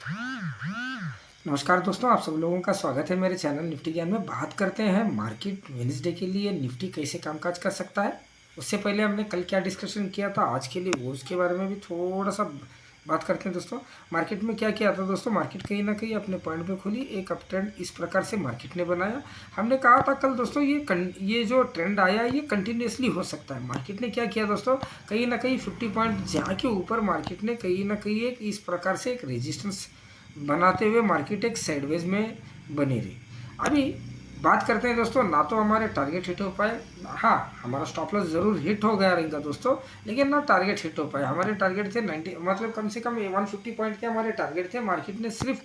नमस्कार दोस्तों, आप सब लोगों का स्वागत है मेरे चैनल निफ्टी ज्ञान में। बात करते हैं मार्केट वेडनेसडे के लिए निफ्टी कैसे कामकाज कर सकता है। उससे पहले हमने कल क्या डिस्कशन किया था, आज के लिए वो उसके बारे में भी थोड़ा सा बात करते हैं दोस्तों। मार्केट में क्या किया था दोस्तों, मार्केट कहीं ना कहीं अपने पॉइंट पे खुली, एक अप ट्रेंड इस प्रकार से मार्केट ने बनाया। हमने कहा था कल दोस्तों ये जो ट्रेंड आया ये कंटिन्यूसली हो सकता है। मार्केट ने क्या किया दोस्तों, कहीं ना कहीं 50 पॉइंट जाके ऊपर मार्केट ने कहीं ना कहीं एक इस प्रकार से एक रेजिस्टेंस बनाते हुए मार्केट एक साइडवेज में बनी रही। अभी बात करते हैं दोस्तों, ना तो हमारे टारगेट हिट हो पाए, हाँ हमारा स्टॉप लॉस ज़रूर हिट हो गया रहेगा दोस्तों, लेकिन ना टारगेट हिट हो पाए। हमारे टारगेट थे 90, मतलब कम से कम 150 पॉइंट के हमारे टारगेट थे। मार्केट ने सिर्फ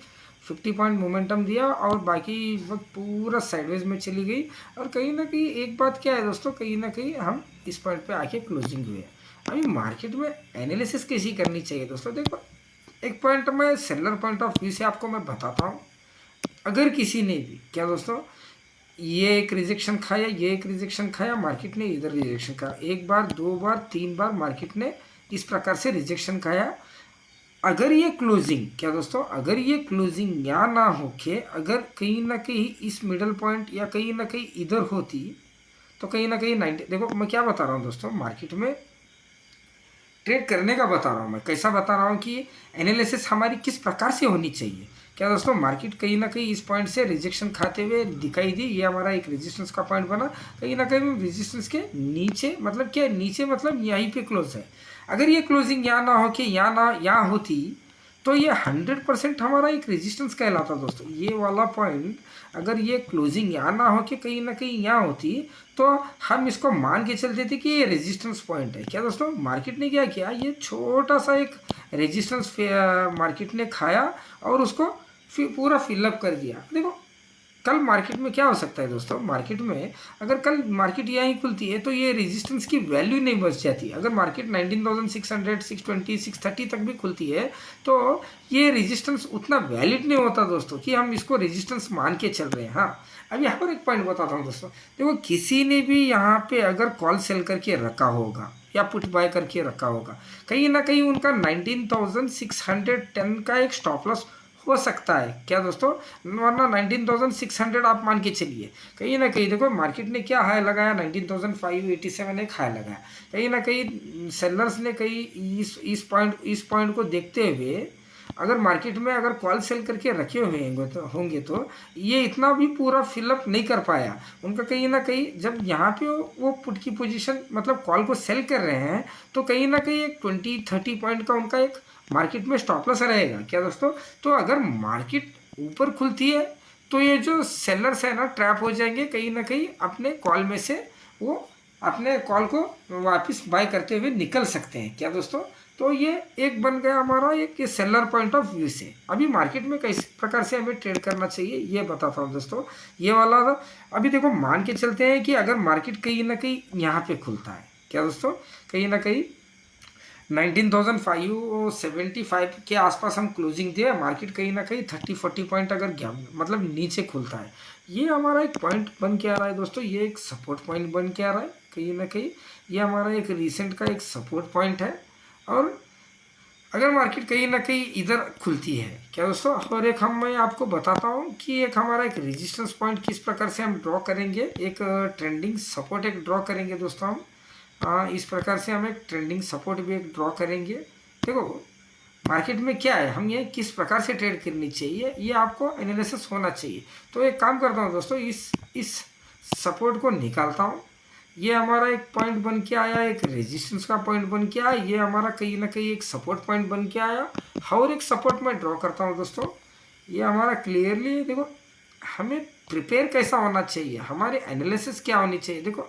50 पॉइंट मोमेंटम दिया और बाकी वक्त पूरा साइडवेज में चली गई। और कहीं ना कहीं एक बात क्या है दोस्तों, कहीं ना कहीं हम इस पॉइंट पे आके क्लोजिंग हुए। अभी मार्केट में एनालिसिस कैसी करनी चाहिए दोस्तों, देखो एक पॉइंट में सेलर पॉइंट ऑफ व्यू से आपको मैं बताता हूँ। अगर किसी ने भी क्या दोस्तों ये एक रिजेक्शन खाया, ये एक रिजेक्शन खाया, मार्केट ने इधर रिजेक्शन खाया, एक बार दो बार तीन बार मार्केट ने इस प्रकार से रिजेक्शन खाया। अगर ये क्लोजिंग क्या दोस्तों, अगर ये क्लोजिंग या ना होके अगर कहीं ना कहीं इस मिडल पॉइंट या कहीं ना कहीं इधर होती, तो कहीं ना कहीं 90, देखो मैं क्या बता रहा हूँ दोस्तों, मार्केट में ट्रेड करने का बता रहा हूँ मैं, कैसा बता रहा हूँ कि एनालिसिस हमारी किस प्रकार से होनी चाहिए। क्या दोस्तों, मार्केट कहीं ना कहीं इस पॉइंट से रिजेक्शन खाते हुए दिखाई दी, ये हमारा एक रेजिस्टेंस का पॉइंट बना। कहीं ना कहीं रेजिस्टेंस के नीचे, मतलब क्या नीचे, मतलब यहीं पे क्लोज है। अगर ये क्लोजिंग यहाँ ना हो के यहाँ होती, तो ये 100% हमारा एक रेजिस्टेंस कहलाता दोस्तों। ये वाला पॉइंट अगर ये क्लोजिंग यहाँ ना हो के कहीं ना कहीं यहाँ होती, तो हम इसको मान के चलते थे कि ये रेजिस्टेंस पॉइंट है। क्या दोस्तों, मार्केट ने क्या किया, ये छोटा सा एक रेजिस्टेंस मार्केट ने खाया और उसको पूरा फिलअप कर दिया। देखो कल मार्केट में क्या हो सकता है दोस्तों, मार्केट में अगर कल मार्केट यहीं खुलती है तो ये रेजिस्टेंस की वैल्यू नहीं बच जाती। अगर मार्केट 19,600, 620, 630 तक भी खुलती है तो ये रेजिस्टेंस उतना वैलिड नहीं होता दोस्तों कि हम इसको रेजिस्टेंस मान के चल रहे हैं। हाँ अब यहाँ पर एक पॉइंट बताता हूँ दोस्तों, देखो किसी ने भी यहाँ पे अगर कॉल सेल करके रखा होगा या पुट बाय करके रखा होगा, कहीं ना कहीं उनका 19,610 का एक स्टॉप लॉस हो सकता है। क्या दोस्तों, वरना 19,600 आप मान के चलिए। कहीं ना कहीं देखो मार्केट ने क्या हाई लगाया, 19,587 एक हाई लगाया। कहीं ना कहीं सेलर्स ने कहीं इस पॉइंट को देखते हुए अगर मार्केट में अगर कॉल सेल करके रखे हुए होंगे तो ये इतना भी पूरा फिलअप नहीं कर पाया उनका। कहीं ना कहीं जब यहाँ पे वो पुट की पोजीशन, मतलब कॉल को सेल कर रहे हैं, तो कहीं ना कहीं एक 20-30 पॉइंट का उनका एक मार्केट में स्टॉप लॉस रहेगा। क्या दोस्तों, तो अगर मार्केट ऊपर खुलती है तो ये जो सेलर्स है ना ट्रैप हो जाएंगे, कहीं ना कहीं अपने कॉल में से वो अपने कॉल को वापस बाय करते हुए निकल सकते हैं। क्या दोस्तों, तो ये एक बन गया हमारा एक सेलर पॉइंट ऑफ व्यू से। अभी मार्केट में किस प्रकार से हमें ट्रेड करना चाहिए ये बताता हूँ दोस्तों। ये वाला था। अभी देखो मान के चलते हैं कि अगर मार्केट कहीं ना कहीं यहाँ पे खुलता है, क्या दोस्तों, कहीं ना कहीं 19,575 के आसपास हम क्लोजिंग दिए, मार्केट कहीं ना कहीं 30-40 पॉइंट अगर मतलब नीचे खुलता है, ये हमारा एक पॉइंट बन के आ रहा है दोस्तों। ये एक सपोर्ट पॉइंट बन के आ रहा है कहीं ना कहीं, ये हमारा एक रिसेंट का एक सपोर्ट पॉइंट है। और अगर मार्केट कहीं ना कहीं इधर खुलती है, क्या दोस्तों, और एक मैं आपको बताता हूँ कि एक हमारा एक रेजिस्टेंस पॉइंट किस प्रकार से हम ड्रॉ करेंगे, एक ट्रेंडिंग सपोर्ट एक ड्रॉ करेंगे दोस्तों हम। इस प्रकार से हम एक ट्रेंडिंग सपोर्ट भी एक ड्रॉ करेंगे। देखो मार्केट में क्या है, हम ये किस प्रकार से ट्रेड करनी चाहिए ये आपको एनालिसिस होना चाहिए। तो एक काम करता हूँ दोस्तों, इस सपोर्ट को निकालता हूँ। ये हमारा एक पॉइंट बन के आया, एक रेजिस्टेंस का पॉइंट बन के आया, ये हमारा कहीं ना कहीं एक सपोर्ट पॉइंट बन के आया। और एक सपोर्ट मैं ड्रॉ करता हूँ दोस्तों। ये हमारा क्लियरली देखो हमें प्रिपेयर कैसा होना चाहिए, हमारे एनालिसिस क्या होनी चाहिए। देखो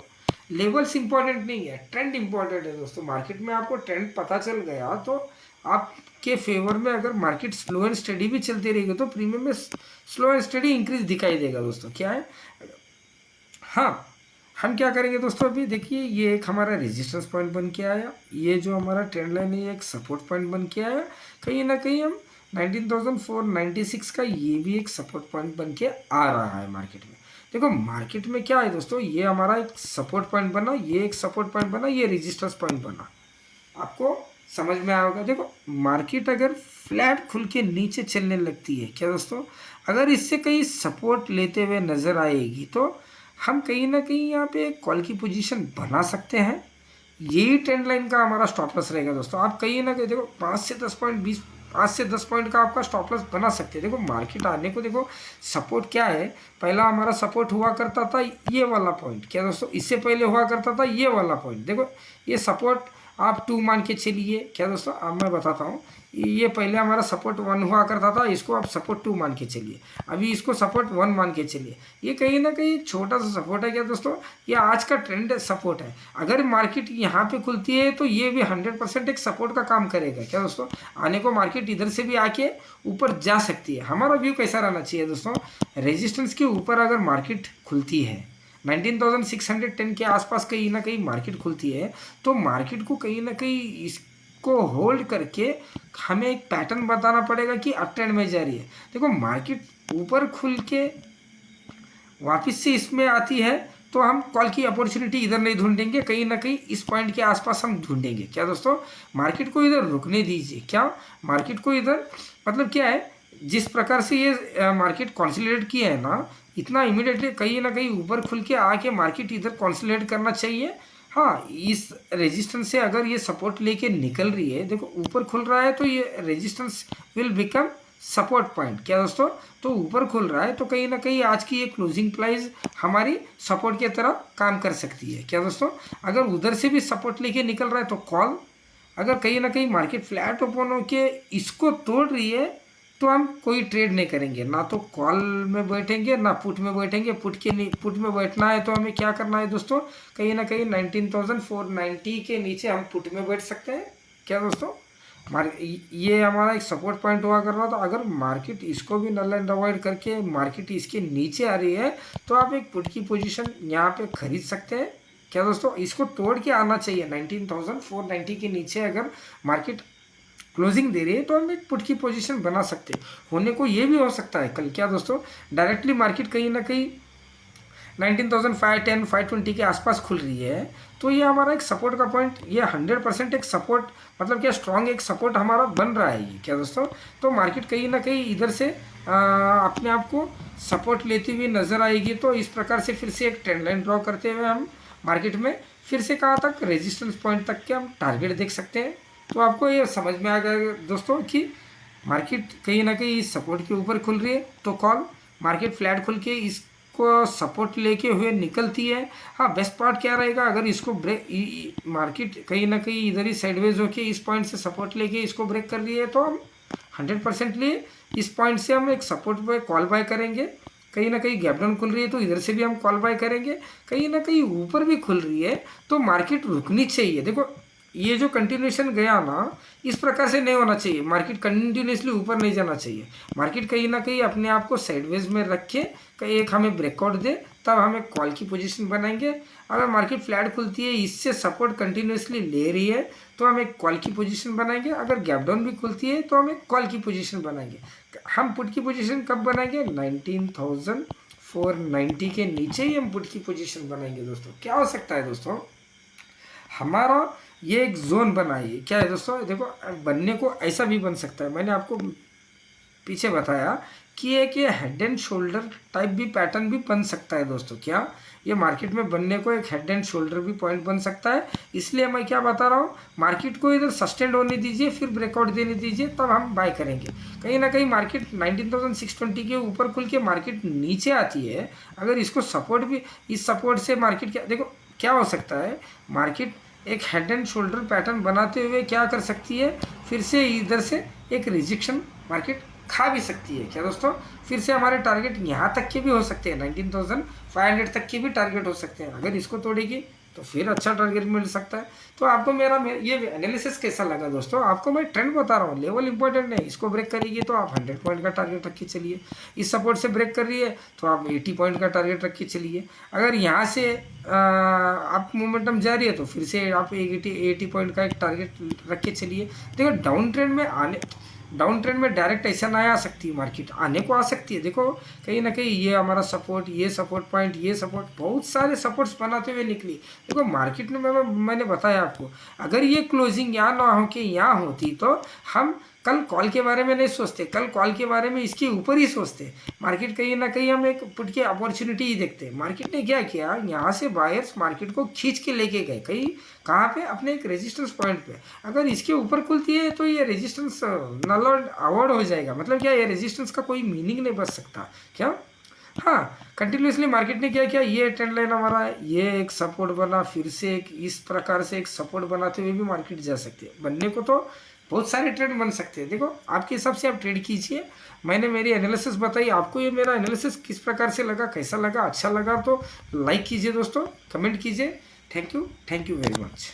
लेवल्स इंपॉर्टेंट नहीं है, ट्रेंड इंपॉर्टेंट है दोस्तों। मार्केट में आपको ट्रेंड पता चल गया तो आपके फेवर में अगर मार्केट स्लो एंड स्टडी भी चलती रहेगी तो प्रीमियम में स्लो एंड स्टडी इंक्रीज दिखाई देगा दोस्तों। क्या है, हाँ हम क्या करेंगे दोस्तों, अभी देखिए ये एक हमारा रेजिस्टेंस पॉइंट बन के आया, ये जो हमारा ट्रेंड लाइन है एक सपोर्ट पॉइंट बन के आया। कहीं ना कहीं हम 19,496 का ये भी एक सपोर्ट पॉइंट बन के आ रहा है मार्केट में। देखो मार्केट में क्या है दोस्तों, ये हमारा एक सपोर्ट पॉइंट बना, ये एक सपोर्ट पॉइंट बना, ये रेजिस्टेंस पॉइंट बना। आपको समझ में आया होगा। देखो मार्केट अगर फ्लैट खुल के नीचे चलने लगती है क्या दोस्तों, अगर इससे कहीं सपोर्ट लेते हुए नज़र आएगी तो हम कहीं ना कहीं यहाँ पे कॉल की पोजीशन बना सकते हैं। यही ट्रेंड लाइन का हमारा स्टॉप लॉस रहेगा दोस्तों। आप कहीं ना कहीं देखो 5 से 10 का आपका स्टॉप लॉस बना सकते हैं। देखो मार्केट आने को देखो सपोर्ट क्या है, पहला हमारा सपोर्ट हुआ करता था ये वाला पॉइंट क्या दोस्तों, इससे पहले हुआ करता था ये वाला पॉइंट। देखो ये सपोर्ट आप 2 मान के चलिए क्या दोस्तों, अब मैं बताता हूँ। ये पहले हमारा सपोर्ट 1 हुआ करता था, इसको आप सपोर्ट 2 मान के चलिए, अभी इसको सपोर्ट 1 मान के चलिए। ये कहीं ना कहीं छोटा सा सपोर्ट है क्या दोस्तों, ये आज का ट्रेंड सपोर्ट है। अगर मार्केट यहाँ पे खुलती है तो ये भी 100% एक सपोर्ट का काम करेगा क्या दोस्तों। आने को मार्केट इधर से भी आके ऊपर जा सकती है। हमारा व्यू कैसा रहना चाहिए दोस्तों, रेजिस्टेंस के ऊपर अगर मार्केट खुलती है 19,610 के आसपास कहीं ना कहीं मार्केट खुलती है, तो मार्केट को कहीं ना कहीं इसको होल्ड करके हमें एक पैटर्न बताना पड़ेगा कि अप ट्रेंड में जा रही है। देखो मार्केट ऊपर खुल के वापस से इसमें आती है तो हम कॉल की अपॉर्चुनिटी इधर नहीं ढूंढेंगे, कहीं ना कहीं इस पॉइंट के आसपास हम ढूंढेंगे क्या दोस्तों। मार्केट को इधर रुकने दीजिए, क्या मार्केट को इधर मतलब क्या है, जिस प्रकार से ये मार्केट कॉन्सोलिडेट किया है ना, इतना इमीडिएटली कहीं ना कहीं ऊपर खुल के आके मार्केट इधर कॉन्सोलिडेट करना चाहिए। हाँ, इस रेजिस्टेंस से अगर ये सपोर्ट लेके निकल रही है, देखो ऊपर खुल रहा है तो ये resistance will become support point क्या दोस्तों। तो ऊपर खुल रहा है तो कहीं ना कहीं आज की ये क्लोजिंग प्राइस हमारी सपोर्ट की तरह काम कर सकती है क्या दोस्तों। अगर उधर से भी सपोर्ट लेके निकल रहा है तो कॉल, अगर कहीं ना कहीं मार्केट फ्लैट ओपन होके इसको तोड़ रही है तो हम कोई ट्रेड नहीं करेंगे, ना तो कॉल में बैठेंगे ना पुट में बैठेंगे। पुट में बैठना है तो हमें क्या करना है दोस्तों, कहीं ना कहीं 19,490 के नीचे हम पुट में बैठ सकते हैं क्या दोस्तों। ये हमारा एक सपोर्ट पॉइंट हुआ कर रहा था। अगर मार्केट इसको भी नल एंड अवॉइड करके मार्केट इसके नीचे आ रही है तो आप एक पुट की पोजीशन यहाँ पे खरीद सकते हैं क्या दोस्तों। इसको तोड़ के आना चाहिए 19,490 के नीचे। अगर मार्केट क्लोजिंग दे रही है तो हम एक पुट की पोजीशन बना सकते हैं। होने को ये भी हो सकता है कल क्या दोस्तों, डायरेक्टली मार्केट कहीं ना कहीं 19,510 520 के आसपास खुल रही है तो ये हमारा एक सपोर्ट का पॉइंट, ये 100% एक सपोर्ट मतलब क्या स्ट्रॉन्ग एक सपोर्ट हमारा बन रहा है ये क्या दोस्तों। तो मार्केट कहीं ना कहीं इधर से अपने आप को सपोर्ट लेती हुई नज़र आएगी। तो इस प्रकार से फिर से एक ट्रेंड लाइन ड्रॉ करते हुए हम मार्केट में फिर से कहाँ तक रेजिस्टेंस पॉइंट तक के हम टारगेट देख सकते हैं। तो आपको ये समझ में आ गया दोस्तों कि मार्केट कहीं ना कहीं इस सपोर्ट के ऊपर खुल रही है तो कॉल, मार्केट फ्लैट खुल के इसको सपोर्ट लेके हुए निकलती है। हाँ, बेस्ट पार्ट क्या रहेगा, अगर इसको ब्रेक मार्केट कहीं ना कहीं इधर ही साइडवेज होके इस पॉइंट से सपोर्ट लेके इसको ब्रेक कर रही है तो हम 100% लिए इस पॉइंट से हम एक सपोर्ट पे कॉल बाय करेंगे। कहीं ना कहीं गैप डाउन खुल रही है तो इधर से भी हम कॉल बाय करेंगे। कहीं ना कहीं ऊपर भी खुल रही है तो मार्केट रुकनी चाहिए। देखो ये जो कंटिन्यूएशन गया ना, इस प्रकार से नहीं होना चाहिए। मार्केट कंटिन्यूसली ऊपर नहीं जाना चाहिए। मार्केट कहीं ना कहीं अपने आप को साइडवेज में रख के कहीं एक हमें ब्रेकआउट दे तब हमें कॉल की पोजीशन बनाएंगे। अगर मार्केट फ्लैट खुलती है इससे सपोर्ट कंटिन्यूसली ले रही है तो हम एक कॉल की पोजीशन बनाएंगे। अगर गैप डाउन भी खुलती है तो हम एक कॉल की पोजीशन बनाएंगे। हम पुट की पोजीशन कब बनाएंगे, 19,490 के नीचे ही हम पुट की पोजीशन बनाएंगे दोस्तों। क्या हो सकता है दोस्तों, हमारा ये एक जोन बनाइए क्या है दोस्तों। देखो बनने को ऐसा भी बन सकता है, मैंने आपको पीछे बताया कि एक ये हेड एंड शोल्डर टाइप भी पैटर्न भी बन सकता है दोस्तों। क्या ये मार्केट में बनने को एक हेड एंड शोल्डर भी पॉइंट बन सकता है। इसलिए मैं क्या बता रहा हूँ, मार्केट को इधर सस्टेंड होने दीजिए फिर ब्रेकआउट देने दीजिए तब हम बाय करेंगे। कहीं ना कहीं मार्केट 19,620 के ऊपर खुल के मार्केट नीचे आती है, अगर इसको सपोर्ट भी, इस सपोर्ट से मार्केट क्या देखो क्या हो सकता है, मार्केट एक हेड एंड शोल्डर पैटर्न बनाते हुए क्या कर सकती है, फिर से इधर से एक रिजेक्शन मार्केट खा भी सकती है क्या दोस्तों। फिर से हमारे टारगेट यहाँ तक के भी हो सकते हैं, 19,500 तक के भी टारगेट हो सकते हैं। अगर इसको तोड़ेगी तो फिर अच्छा टारगेट मिल सकता है। तो आपको मेरा ये एनालिसिस कैसा लगा दोस्तों, आपको मैं ट्रेंड बता रहा हूँ, लेवल इंपॉर्टेंट नहीं। इसको ब्रेक करेगी तो आप 100 पॉइंट का टारगेट रख के चलिए। इस सपोर्ट से ब्रेक कर रही है तो आप 80 पॉइंट का टारगेट रख के चलिए। अगर यहाँ से आप मोमेंटम जा रही है तो फिर से आप 80 पॉइंट का एक टारगेट रख के चलिए। देखो डाउन ट्रेंड में आने डाउन ट्रेंड में डायरेक्ट ऐसा ना आ सकती है, मार्केट आने को आ सकती है। देखो कहीं ना कहीं ये हमारा सपोर्ट, ये सपोर्ट पॉइंट, ये सपोर्ट, बहुत सारे सपोर्ट्स बनाते हुए निकली। देखो मार्केट में मैंने बताया आपको, अगर ये क्लोजिंग यहाँ ना हो के यहाँ होती तो हम कल कॉल के बारे में नहीं सोचते, कल कॉल के बारे में इसके ऊपर ही सोचते। मार्केट कहीं ना कहीं हम एक पुट की अपॉर्चुनिटी ही देखते। मार्केट ने क्या किया, यहाँ से बायर्स मार्केट को खींच के लेके गए कहीं, कहाँ पे, अपने एक रेजिस्टेंस पॉइंट पे। अगर इसके ऊपर खुलती है तो ये रेजिस्टेंस नल अवॉइड हो जाएगा। मतलब क्या, ये रेजिस्टेंस का कोई मीनिंग नहीं बच सकता क्या। हाँ, कंटिन्यूसली मार्केट ने क्या किया, ये ट्रेंड लाइन हमारा, ये एक सपोर्ट बना, फिर से एक इस प्रकार से एक सपोर्ट बनाते हुए भी मार्केट जा सकती है। बनने को तो बहुत सारे ट्रेड बन सकते हैं। देखो आपके हिसाब से आप ट्रेड कीजिए। मैंने मेरी एनालिसिस बताई, आपको ये मेरा एनालिसिस किस प्रकार से लगा, कैसा लगा, अच्छा लगा तो लाइक कीजिए दोस्तों, कमेंट कीजिए। Thank you very much.